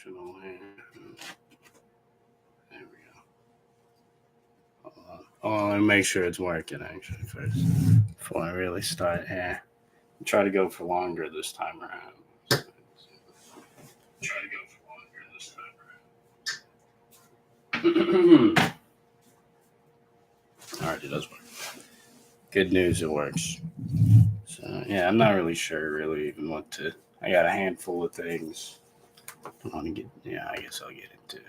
functional here. There we go. Hold on. Oh, let me make sure it's working actually first before I really start here. Try to go for longer this time around. Try to go for longer this time around. All right, it does work. Good news, it works. So yeah, I'm not really sure really even what to. I got a handful of things. I want to get. Yeah, I guess I'll get into it.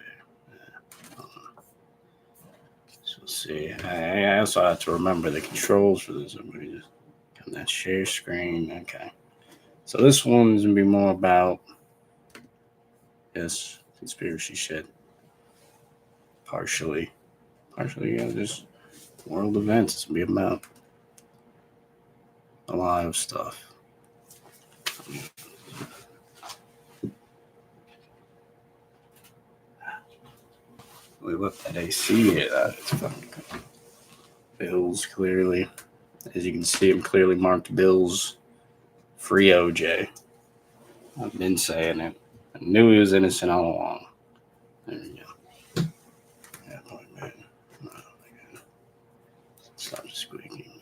So let's see. I also have to remember the controls for this. I'm gonna just come that share screen. Okay. So this one's gonna be more about this conspiracy shit. Partially, yeah, just world events. It's gonna be about a lot of stuff. We left that AC here. It's fucking bills clearly. As you can see, I'm clearly marked bills. Free OJ. I've been saying it. I knew he was innocent all along. There we go. Yeah, boy, man. Oh, stop squeaking.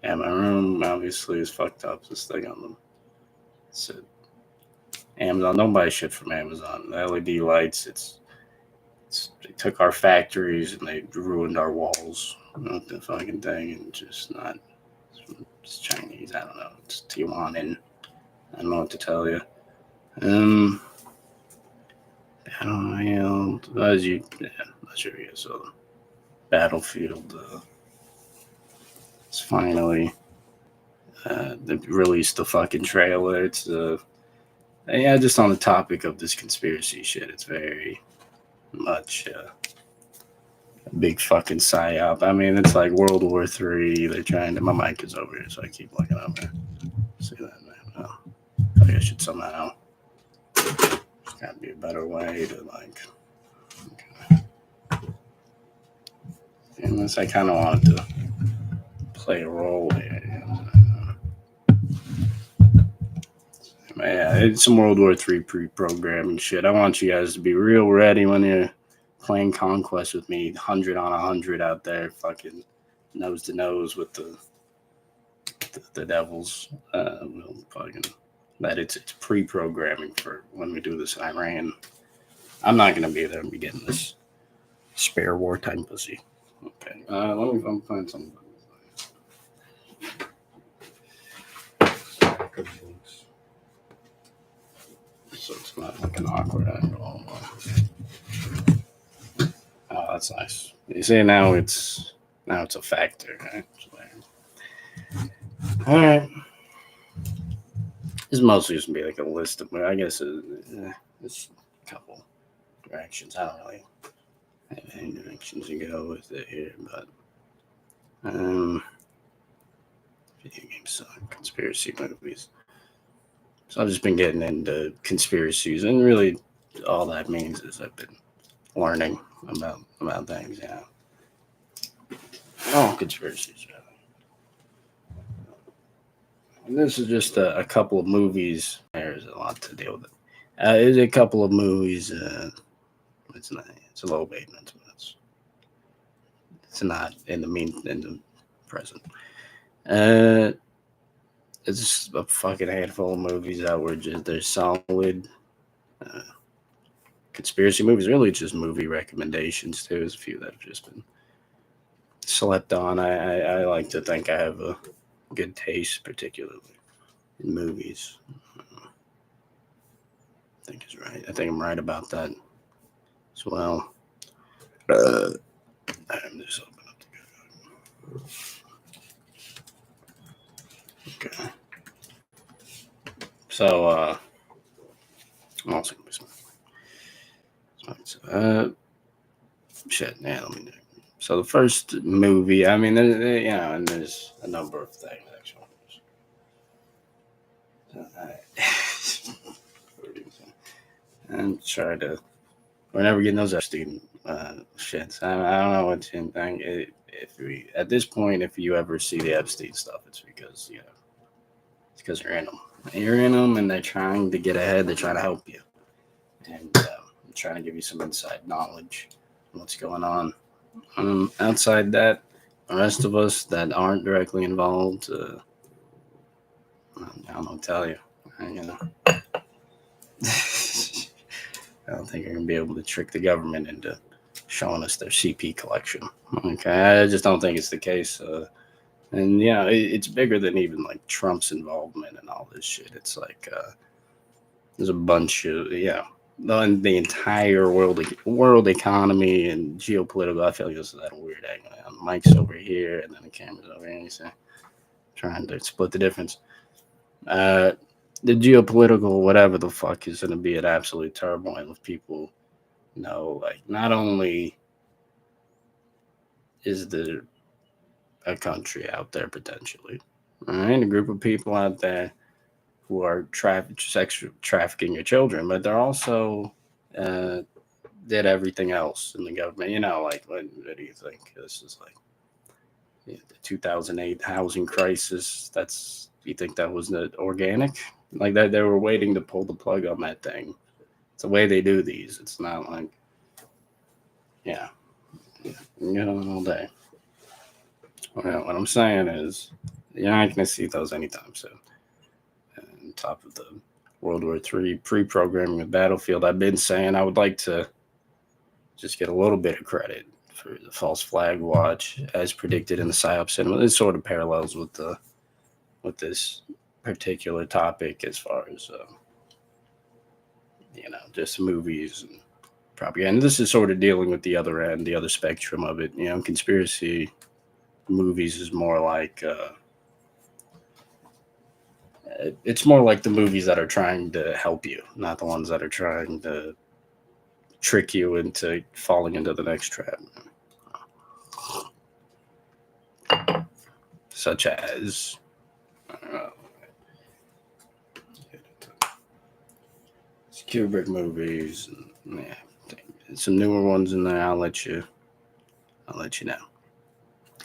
Yeah, my room obviously is fucked up. This thing on them. So, Amazon. Don't buy shit from Amazon. The LED lights. They took our factories and they ruined our walls. The fucking thing, and just not. It's Chinese. I don't know. It's Tijuana. I don't know what to tell you. Battlefield. As you, yeah, not sure you saw. Battlefield. It's finally. They released the fucking trailer. It's yeah, just on the topic of this conspiracy shit. It's very much a big fucking psyop. I mean, it's like World War III. They're trying to. My mic is over here, so I keep looking over. See that, man? Oh, I should somehow. There's gotta be a better way to like. Okay. Unless I kind of wanted to play a role here. Yeah, it's some World War III pre-programming shit. I want you guys to be real ready when you're playing Conquest with me, 100 on 100 out there, fucking nose to nose with the devils. We'll fucking that it's pre-programming for when we do this in Iran. I'm not gonna be there and be getting this spare wartime pussy. Okay, let me find something. So it's not like an awkward angle. Oh, that's nice. You see, now it's a factor. Right? All right. This mostly just gonna be like a list of, I guess it's a couple directions. I don't really have any directions to go with it here, but video games suck. Conspiracy movies. So I've just been getting into conspiracies, and really, all that means is I've been learning about things. Yeah, all conspiracies. And this is just a couple of movies. There's a lot to deal with. There's a couple of movies. It's a low maintenance, but it's not in the present. It's just a fucking handful of movies that were just they're solid. Conspiracy movies, really just movie recommendations too. There's a few that have just been slept on. I like to think I have a good taste, particularly in movies. I think it's right. I think I'm right about that as well. I'm just open up the Okay. So I'm also gonna be shit. Yeah, let me do. So the first movie, I mean, and there's a number of things actually. And try to. We're never getting those Epstein shits. I don't know what you think. If at this point, if you ever see the Epstein stuff, it's because it's because you're in them. You're in them, and they're trying to get ahead. They're trying to help you, and trying to give you some inside knowledge on what's going on. Outside that, the rest of us that aren't directly involved, I don't know what to tell you. You know, I don't think you're gonna be able to trick the government into showing us their CP collection. Okay, I just don't think it's the case. And yeah, it's bigger than even like Trump's involvement and all this shit. It's like there's a bunch of the entire world economy and geopolitical. I feel like this is that weird angle. The mic's over here and then the camera's over here. So trying to split the difference. Uh, the geopolitical whatever the fuck is going to be an absolute turmoil if people know like not only is there a country out there potentially, right? A group of people out there who are sex trafficking your children, but they're also uh, did everything else in the government. You know, like what do you think? This is like the 2008 housing crisis. That's you think that was organic? Like that they were waiting to pull the plug on that thing. It's the way they do these. It's not like yeah, you know, all day. Well, what I'm saying is you're not going to see those anytime soon. On top of the World War III pre-programming of Battlefield, I've been saying I would like to just get a little bit of credit for the false flag watch as predicted in the PSYOP cinema. It sort of parallels with this particular topic as far as just movies and propaganda. This is sort of dealing with the other end, the other spectrum of it. You know, conspiracy movies is more like it's more like the movies that are trying to help you, not the ones that are trying to trick you into falling into the next trap. Such as Kubrick movies, and, yeah, some newer ones in there. I'll let you know.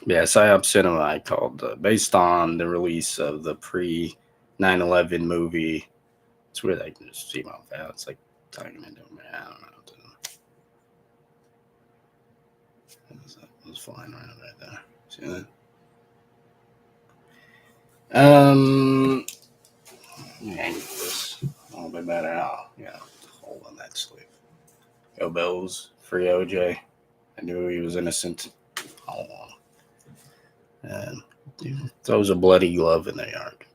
Yeah, PSYOP Cinema I called based on the release of the pre 9/11 movie. It's weird I can just see my face. It's like talking into me. I don't know. It was flying around right there. See that? Angle this a little bit better. Oh, yeah, hole in that sleeve. Go Bills, free OJ. I knew he was innocent all along. And throws a bloody glove in their yard.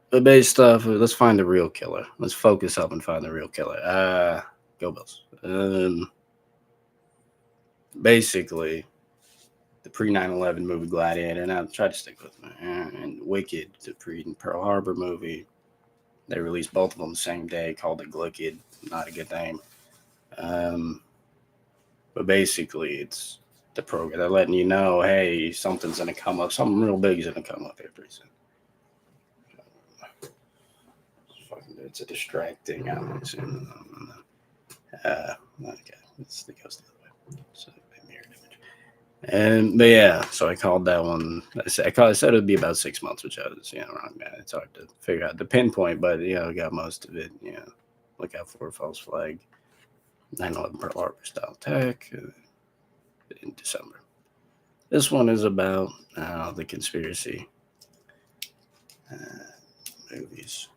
But based off, let's find the real killer. Let's focus up and find the real killer. Go Bills. Basically, the pre 9/11 movie Gladiator, and I'll try to stick with me. And Wicked, the pre Pearl Harbor movie. They released both of them the same day, called it Glicked. Not a good name. But basically, it's the program. They're letting you know, hey, something's going to come up. Something real big is going to come up here pretty soon. It's a distracting. Okay, let's think goes the other way. So mirrored image. But yeah, so I called that one. I said it would be about 6 months, which I was wrong. Man, it's hard to figure out the pinpoint, but I got most of it. Look out for a false flag. 9/11 Pearl Harbor style attack in December. This one is about the conspiracy movies.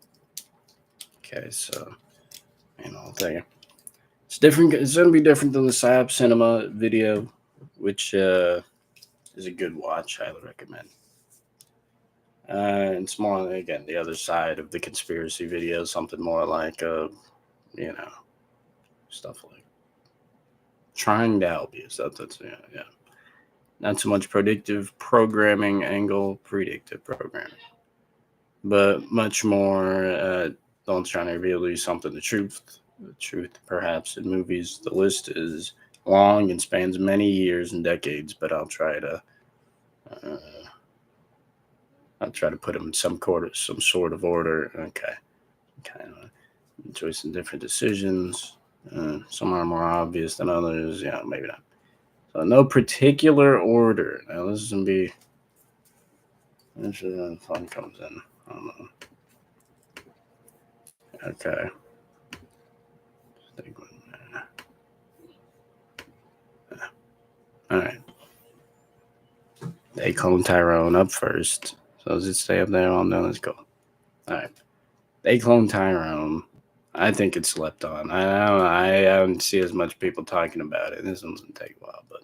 Okay, so it's different. It's going to be different than the PSYOP Cinema video, which is a good watch. Highly recommend. It's more again the other side of the conspiracy video, something more like stuff like trying to help you. So that's not so much predictive programming angle, predictive programming, but much more. Don't try to reveal you something. The truth perhaps in movies. The list is long and spans many years and decades, but I'll try to put them in some sort of order. Okay, kind of choice in different decisions. Some are more obvious than others. Yeah, maybe not. So no particular order. Now this is gonna be That's where the fun comes in. I don't know. Okay. All right. They clone Tyrone up first. So does it stay up there? Oh no, let's go. All right. They clone Tyrone. I think it's slept on. I don't see as much people talking about it. This one's gonna take a while, but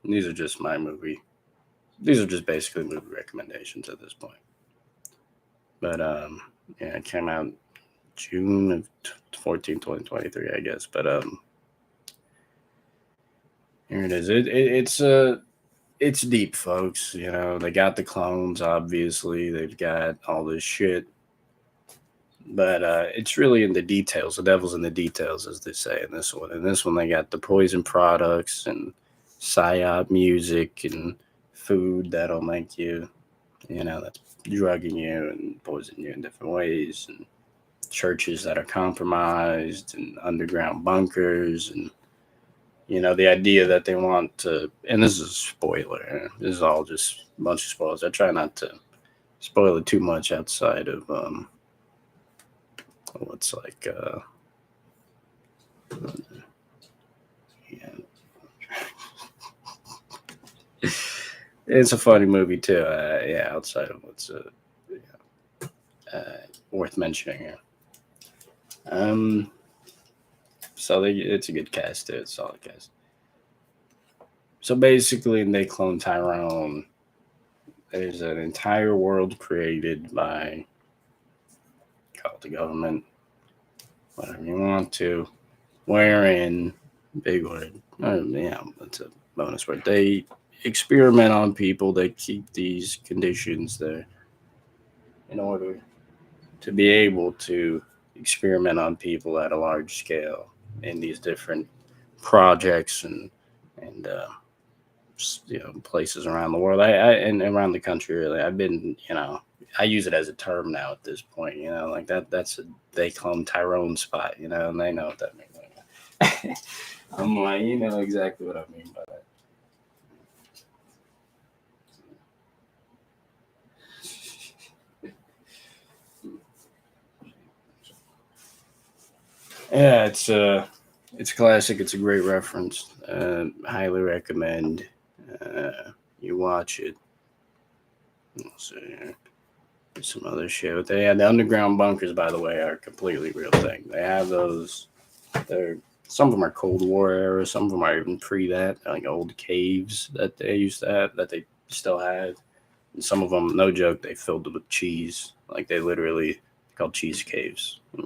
these are just my movie. These are just basically movie recommendations at this point. But yeah, it came out June of 2023, I guess. But here it is. It's deep, folks. You know, they got the clones. Obviously, they've got all this shit. But it's really in the details. The devil's in the details, as they say in this one. In this one, they got the poison products and psyop music and food that'll make you, that's drugging you and poison you in different ways, and churches that are compromised and underground bunkers, and the idea that they want to. And this is a spoiler. This is all just a bunch of spoilers. I try not to spoil it too much outside of what's like yeah. It's a funny movie too. Yeah, outside of what's worth mentioning here. So it's a good cast too. It's a solid cast. So basically, they clone Tyrone. There's an entire world created by, call it the government, whatever you want to, wherein, big word, yeah, that's a bonus word. They experiment on people. They keep these conditions there in order to be able to experiment on people at a large scale in these different projects and places around the world. And around the country. Really, I've been I use it as a term now at this point. Like that's they clone Tyrone spot. And they know what that means. I'm like, you know exactly what I mean by that. Yeah, it's classic. It's a great reference. Highly recommend you watch it. Let's see. Some other shit. But the underground bunkers, by the way, are a completely real thing. They have those. They're Some of them are Cold War era. Some of them are even pre that, like old caves that they used to have that they still have. And some of them, no joke, they filled them with cheese. Like they literally called cheese caves.